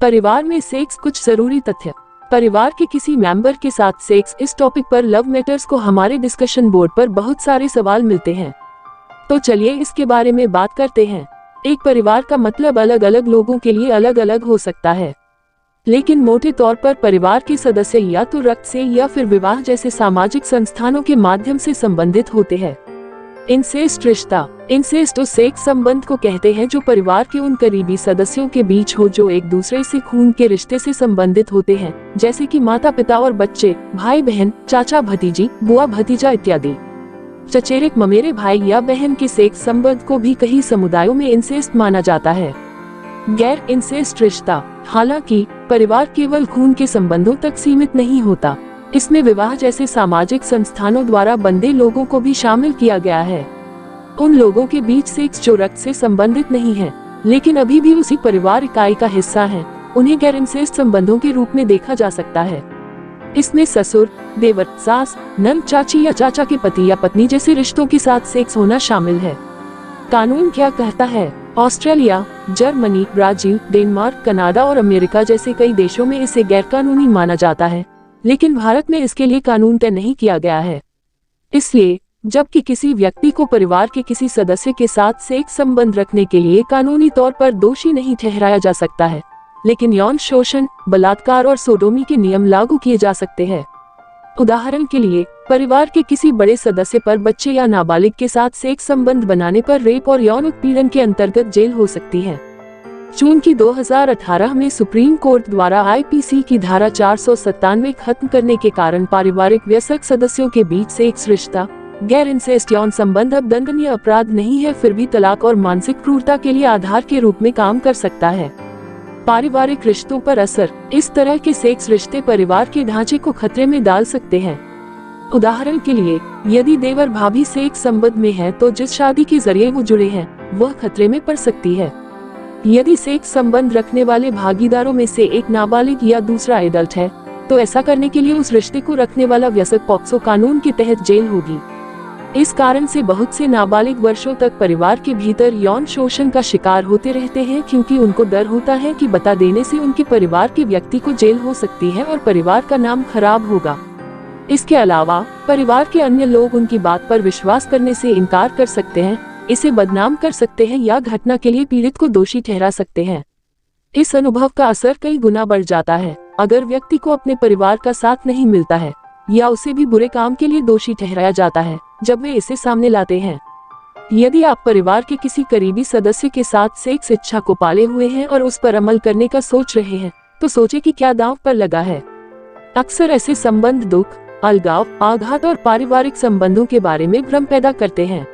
परिवार में सेक्स, कुछ जरूरी तथ्य। परिवार के किसी मेंबर के साथ सेक्स, इस टॉपिक पर लव मैटर्स को हमारे डिस्कशन बोर्ड पर बहुत सारे सवाल मिलते हैं, तो चलिए इसके बारे में बात करते हैं। एक परिवार का मतलब अलग अलग लोगों के लिए अलग अलग हो सकता है, लेकिन मोटे तौर पर परिवार के सदस्य या तो रक्त से या फिर विवाह जैसे सामाजिक संस्थानों के माध्यम से संबंधित होते हैं। इंसेस्ट रिश्ता। इंसेस्ट उस सेक्स संबंध को कहते हैं जो परिवार के उन करीबी सदस्यों के बीच हो जो एक दूसरे से खून के रिश्ते से संबंधित होते हैं, जैसे कि माता पिता और बच्चे, भाई बहन, चाचा भतीजी, बुआ भतीजा इत्यादि। चचेरे ममेरे भाई या बहन के सेक्स संबंध को भी कई समुदायों में इंसेस्ट माना जाता है। गैर इंसेस्ट रिश्ता। हालांकि परिवार केवल खून के संबंधों तक सीमित नहीं होता, इसमें विवाह जैसे सामाजिक संस्थानों द्वारा बंधे लोगों को भी शामिल किया गया है। उन लोगों के बीच सेक्स जो रक्त से संबंधित नहीं है, लेकिन अभी भी उसी परिवार इकाई का हिस्सा है, उन्हें गैर इंसेस्ट संबंधों के रूप में देखा जा सकता है। इसमें ससुर, देवर, सास, नंद, चाची या चाचा के पति या पत्नी जैसे रिश्तों के साथ सेक्स होना शामिल है। कानून क्या कहता है? Australia, Germany, Brazil, Denmark, Canada और अमेरिका जैसे कई देशों में इसे गैरकानूनी माना जाता है, लेकिन भारत में इसके लिए कानून तय नहीं किया गया है। इसलिए जबकि किसी व्यक्ति को परिवार के किसी सदस्य के साथ सेक्स संबंध रखने के लिए कानूनी तौर पर दोषी नहीं ठहराया जा सकता है, लेकिन यौन शोषण, बलात्कार और सोडोमी के नियम लागू किए जा सकते हैं। उदाहरण के लिए, परिवार के किसी बड़े सदस्य पर बच्चे या नाबालिग के साथ सेक्स संबंध बनाने पर रेप और यौन उत्पीड़न के अंतर्गत जेल हो सकती है। जून की 2018 में सुप्रीम कोर्ट द्वारा आईपीसी की धारा 497 खत्म करने के कारण पारिवारिक वयस्क सदस्यों के बीच सेक्स रिश्ता, गैर इंसेस्ट यौन संबंध अब दंडनीय अपराध नहीं है, फिर भी तलाक और मानसिक क्रूरता के लिए आधार के रूप में काम कर सकता है। पारिवारिक रिश्तों पर असर। इस तरह के सेक्स रिश्ते परिवार के ढांचे को खतरे में डाल सकते हैं। उदाहरण के लिए, यदि देवर भाभी सेक्स संबंध में है तो जिस शादी के जरिए वो जुड़े हैं वह खतरे में पड़ सकती है। यदि सेक्स संबंध रखने वाले भागीदारों में से एक नाबालिग या दूसरा एडल्ट है, तो ऐसा करने के लिए उस रिश्ते को रखने वाला वयस्क पॉक्सो कानून के तहत जेल होगी। इस कारण से बहुत से नाबालिग वर्षों तक परिवार के भीतर यौन शोषण का शिकार होते रहते हैं, क्योंकि उनको डर होता है कि बता देने से उनके परिवार के व्यक्ति को जेल हो सकती है और परिवार का नाम खराब होगा। इसके अलावा परिवार के अन्य लोग उनकी बात पर विश्वास करने से इनकार कर सकते हैं, इसे बदनाम कर सकते हैं या घटना के लिए पीड़ित को दोषी ठहरा सकते हैं। इस अनुभव का असर कई गुना बढ़ जाता है अगर व्यक्ति को अपने परिवार का साथ नहीं मिलता है या उसे भी बुरे काम के लिए दोषी ठहराया जाता है जब वे इसे सामने लाते हैं। यदि आप परिवार के किसी करीबी सदस्य के साथ सेक्स इच्छा को पाले हुए हैं और उस पर अमल करने का सोच रहे हैं, तो सोचें कि क्या दांव पर लगा है। अक्सर ऐसे संबंध दुख, अलगाव, आघात और पारिवारिक संबंधों के बारे में भ्रम पैदा करते हैं।